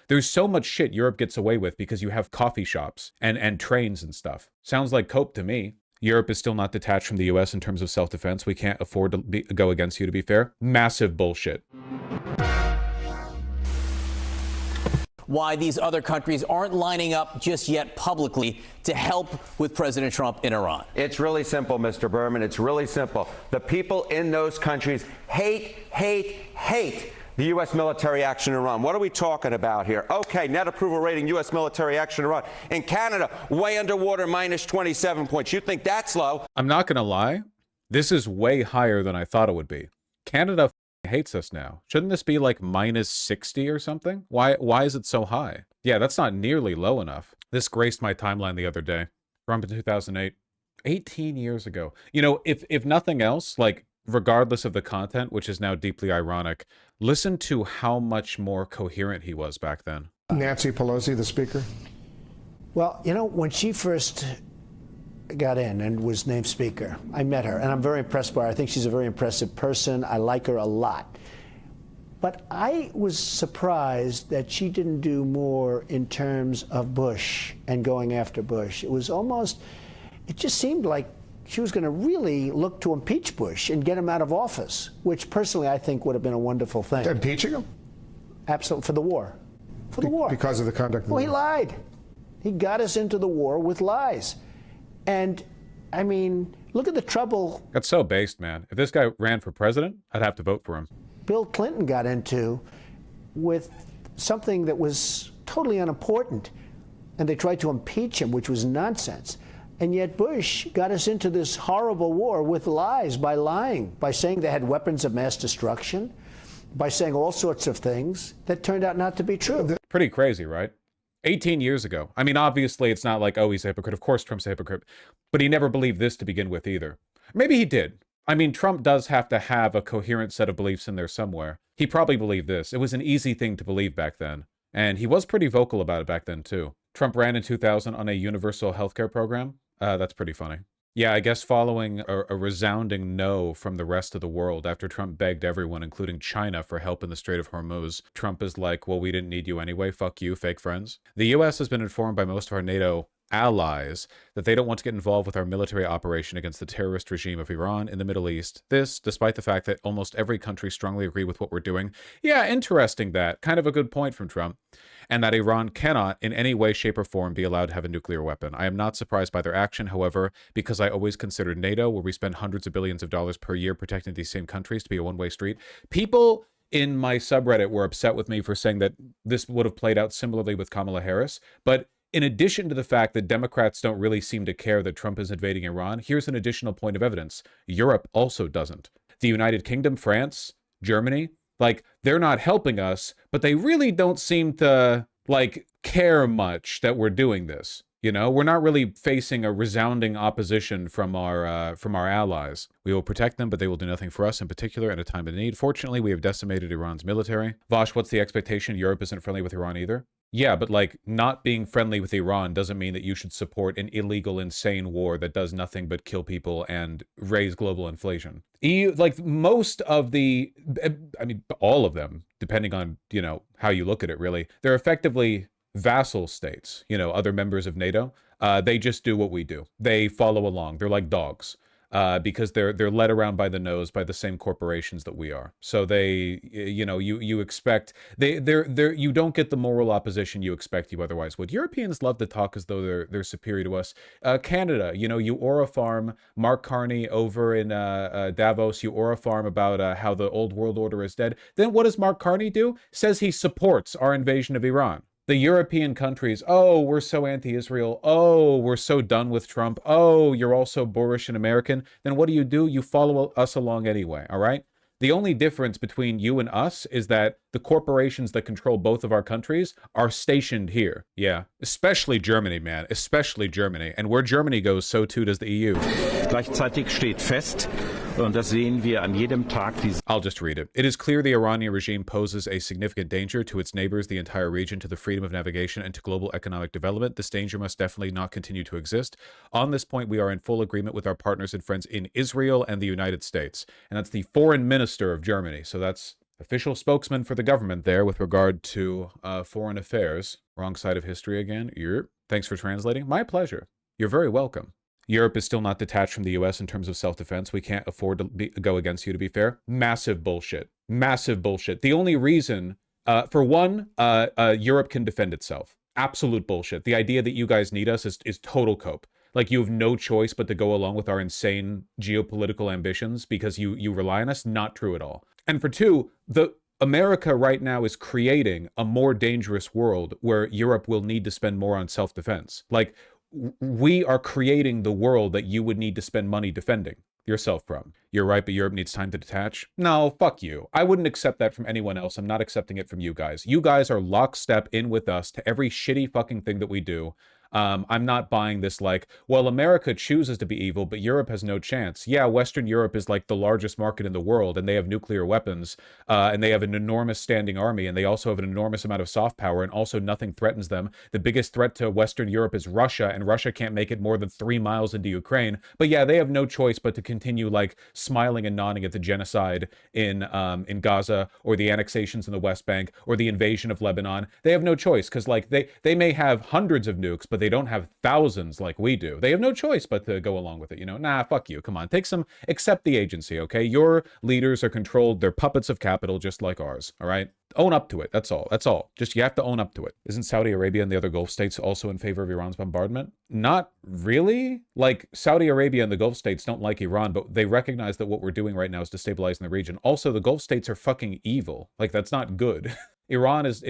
There's so much shit Europe gets away with because you have coffee shops and trains and stuff. Sounds like cope to me. Europe is still not detached from the US in terms of self-defense. We can't afford to go against you, to be fair. Massive bullshit. Why these other countries aren't lining up just yet publicly to help with President Trump in Iran. It's really simple, Mr. Berman. It's really simple. The people in those countries hate the U.S. military action in Iran. What are we talking about here? Okay, net approval rating, U.S. military action in Iran. In Canada, way underwater, minus 27 points. You think that's low? I'm not going to lie. This is way higher than I thought it would be. Canada hates us now. Shouldn't this be like minus 60 or something? Why is it so high? Yeah, that's not nearly low enough. This graced my timeline the other day. Trump in 2008. 18 years ago. You know, if nothing else, like, regardless of the content, which is now deeply ironic, listen to how much more coherent he was back then. Nancy Pelosi, the speaker? Well, you know, when she first got in and was named speaker, I met her, and I'm very impressed by her. I think she's a very impressive person. I like her a lot. But I was surprised that she didn't do more in terms of Bush and going after Bush. It was almost, it just seemed like she was going to really look to impeach Bush and get him out of office, which personally I think would have been a wonderful thing. Impeaching him? Absolutely, for the war. For the war. Because of the conduct of the war. Well, he lied. He got us into the war with lies. And, I mean, look at the trouble. That's so based, man. If this guy ran for president, I'd have to vote for him. Bill Clinton got into with something that was totally unimportant. And they tried to impeach him, which was nonsense. And yet Bush got us into this horrible war with lies, by lying, by saying they had weapons of mass destruction, by saying all sorts of things that turned out not to be true. Pretty crazy, right? 18 years ago. I mean, obviously, it's not like, oh, he's a hypocrite. Of course, Trump's a hypocrite. But he never believed this to begin with either. Maybe he did. I mean, Trump does have to have a coherent set of beliefs in there somewhere. He probably believed this. It was an easy thing to believe back then. And he was pretty vocal about it back then, too. Trump ran in 2000 on a universal healthcare program. That's pretty funny. Yeah, I guess following a resounding no from the rest of the world after Trump begged everyone, including China, for help in the Strait of Hormuz, Trump is like, well, we didn't need you anyway. Fuck you, fake friends. The U.S. has been informed by most of our NATO allies that they don't want to get involved with our military operation against the terrorist regime of Iran in the Middle East. This, despite the fact that almost every country strongly agree with what we're doing. Yeah, interesting that. Kind of a good point from Trump. And that Iran cannot, in any way, shape, or form, be allowed to have a nuclear weapon. I am not surprised by their action, however, because I always considered NATO, where we spend hundreds of billions of dollars per year protecting these same countries, to be a one-way street. People in my subreddit were upset with me for saying that this would have played out similarly with Kamala Harris, but in addition to the fact that Democrats don't really seem to care that Trump is invading Iran, here's an additional point of evidence. Europe also doesn't. The United Kingdom, France, Germany, like, they're not helping us, but they really don't seem to, like, care much that we're doing this. You know, we're not really facing a resounding opposition from our allies. We will protect them, but they will do nothing for us, in particular, at a time of need. Fortunately, we have decimated Iran's military. Vosh, what's the expectation? Europe isn't friendly with Iran either? Yeah, but, like, not being friendly with Iran doesn't mean that you should support an illegal, insane war that does nothing but kill people and raise global inflation. EU, like, most of the, I mean, all of them, depending on, you know, how you look at it, really, they're effectively vassal states, you know, other members of NATO. They just do what we do. They follow along. They're like dogs. Because they're led around by the nose by the same corporations that we are. So they, you know, you expect you don't get the moral opposition you expect you otherwise would. Europeans love to talk as though they're superior to us. Canada, you know, you Orofarm Mark Carney over in Davos. You Orofarm about how the old world order is dead. Then what does Mark Carney do? Says he supports our invasion of Iran. The European countries, oh, we're so anti-Israel. Oh, we're so done with Trump. Oh, you're all so boorish and American. Then what do? You follow us along anyway, all right? The only difference between you and us is that the corporations that control both of our countries are stationed here. Yeah, especially Germany, man, especially Germany. And where Germany goes, so too does the EU. Gleichzeitig steht fest, und das sehen wir an jedem Tag. I'll just read it. It is clear the Iranian regime poses a significant danger to its neighbors, the entire region, to the freedom of navigation, and to global economic development. This danger must definitely not continue to exist. On this point, we are in full agreement with our partners and friends in Israel and the United States. And that's the foreign minister of Germany. So that's Official spokesman for the government there with regard to foreign affairs. Wrong side of history again. Europe. Thanks for translating. My pleasure. You're very welcome. Europe is still not detached from the U.S. in terms of self-defense. We can't afford to go against you, to be fair. Massive bullshit. Massive bullshit. The only reason, for one, Europe can defend itself. Absolute bullshit. The idea that you guys need us is total cope. Like, you have no choice but to go along with our insane geopolitical ambitions because you rely on us. Not true at all. And for two, America right now is creating a more dangerous world where Europe will need to spend more on self-defense. Like, we are creating the world that you would need to spend money defending yourself from. You're right, but Europe needs time to detach. No, fuck you. I wouldn't accept that from anyone else. I'm not accepting it from you guys. You guys are lockstep in with us to every shitty fucking thing that we do. I'm not buying this like, well, America chooses to be evil, but Europe has no chance. Yeah, Western Europe is like the largest market in the world, and they have nuclear weapons, and they have an enormous standing army, and they also have an enormous amount of soft power, and also nothing threatens them. The biggest threat to Western Europe is Russia, and Russia can't make it more than 3 miles into Ukraine. But yeah, they have no choice but to continue like smiling and nodding at the genocide in Gaza, or the annexations in the West Bank, or the invasion of Lebanon. They have no choice because like they may have hundreds of nukes, but they don't have thousands like we do. They have no choice but to go along with it, you know? Nah, fuck you. Come on, accept the agency, okay? Your leaders are controlled. They're puppets of capital just like ours, all right? Own up to it. That's all. That's all. Just, you have to own up to it. Isn't Saudi Arabia and the other Gulf states also in favor of Iran's bombardment? Not really. Like, Saudi Arabia and the Gulf states don't like Iran, but they recognize that what we're doing right now is destabilizing the region. Also, the Gulf states are fucking evil. Like, that's not good. Iran is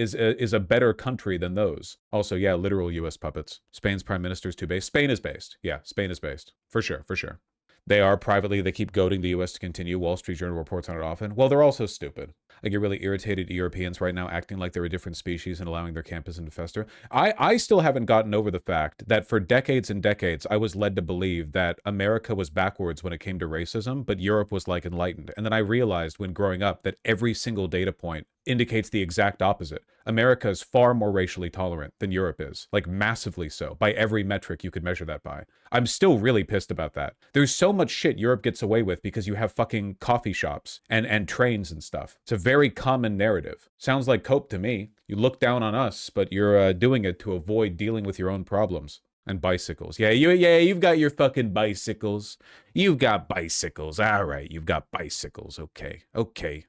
a better country than those. Also, yeah, literal U.S. puppets. Spain's prime minister's too based. Spain is based. Yeah, Spain is based. For sure, for sure. They are privately, they keep goading the U.S. to continue. Wall Street Journal reports on it often. Well, they're also stupid. I get really irritated at Europeans right now acting like they're a different species and allowing their campism to fester. I still haven't gotten over the fact that for decades and decades, I was led to believe that America was backwards when it came to racism, but Europe was like enlightened. And then I realized when growing up that every single data point indicates the exact opposite. America is far more racially tolerant than Europe is, like massively so, by every metric you could measure that by. I'm still really pissed about that. There's so much shit Europe gets away with because you have fucking coffee shops and trains and stuff. It's a very common narrative. Sounds like cope to me. You look down on us, but you're doing it to avoid dealing with your own problems. And bicycles. Yeah, you've got your fucking bicycles. You've got bicycles. All right, you've got bicycles. Okay, okay.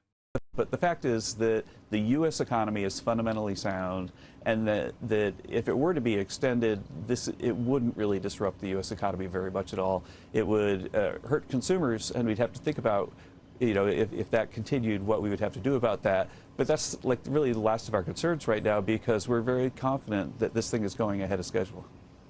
But the fact is that the U.S. economy is fundamentally sound, and that if it were to be extended, it wouldn't really disrupt the U.S. economy very much at all. It would hurt consumers, and we'd have to think about, you know, if that continued, what we would have to do about that. But that's like really the last of our concerns right now, because we're very confident that this thing is going ahead of schedule.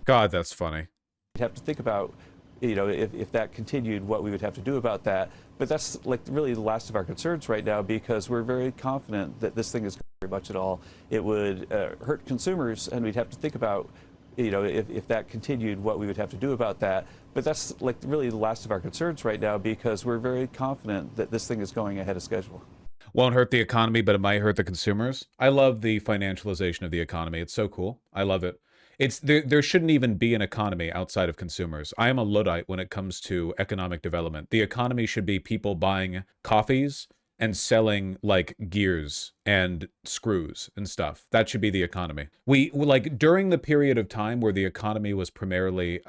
God, that's funny. We'd have to think about, you know, if that continued, what we would have to do about that. But that's like really the last of our concerns right now, because we're very confident that this thing is very much at all. It would hurt consumers, and we'd have to think about, you know, if that continued, what we would have to do about that. But that's like really the last of our concerns right now, because we're very confident that this thing is going ahead of schedule. Won't hurt the economy, but it might hurt the consumers. I love the financialization of the economy. It's so cool. I love it. There shouldn't even be an economy outside of consumers. I am a Luddite when it comes to economic development. The economy should be people buying coffees and selling like gears and screws and stuff. That should be the economy. We like during the period of time where the economy was primarily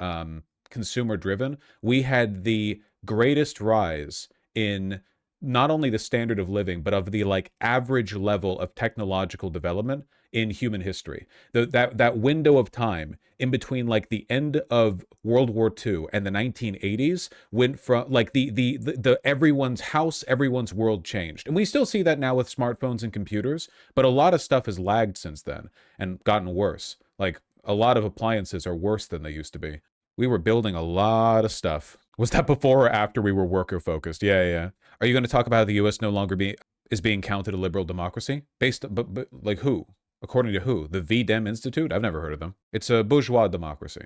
consumer driven, we had the greatest rise in not only the standard of living, but of the like average level of technological development in human history. That window of time in between like the end of World War II and the 1980s went from like the everyone's house, everyone's world changed. And we still see that now with smartphones and computers, but a lot of stuff has lagged since then and gotten worse. Like a lot of appliances are worse than they used to be. We were building a lot of stuff. Was that before or after we were worker focused? Yeah. Are you going to talk about how the U.S. no longer is being counted a liberal democracy? But like who? According to who? The V-Dem Institute? I've never heard of them. It's a bourgeois democracy.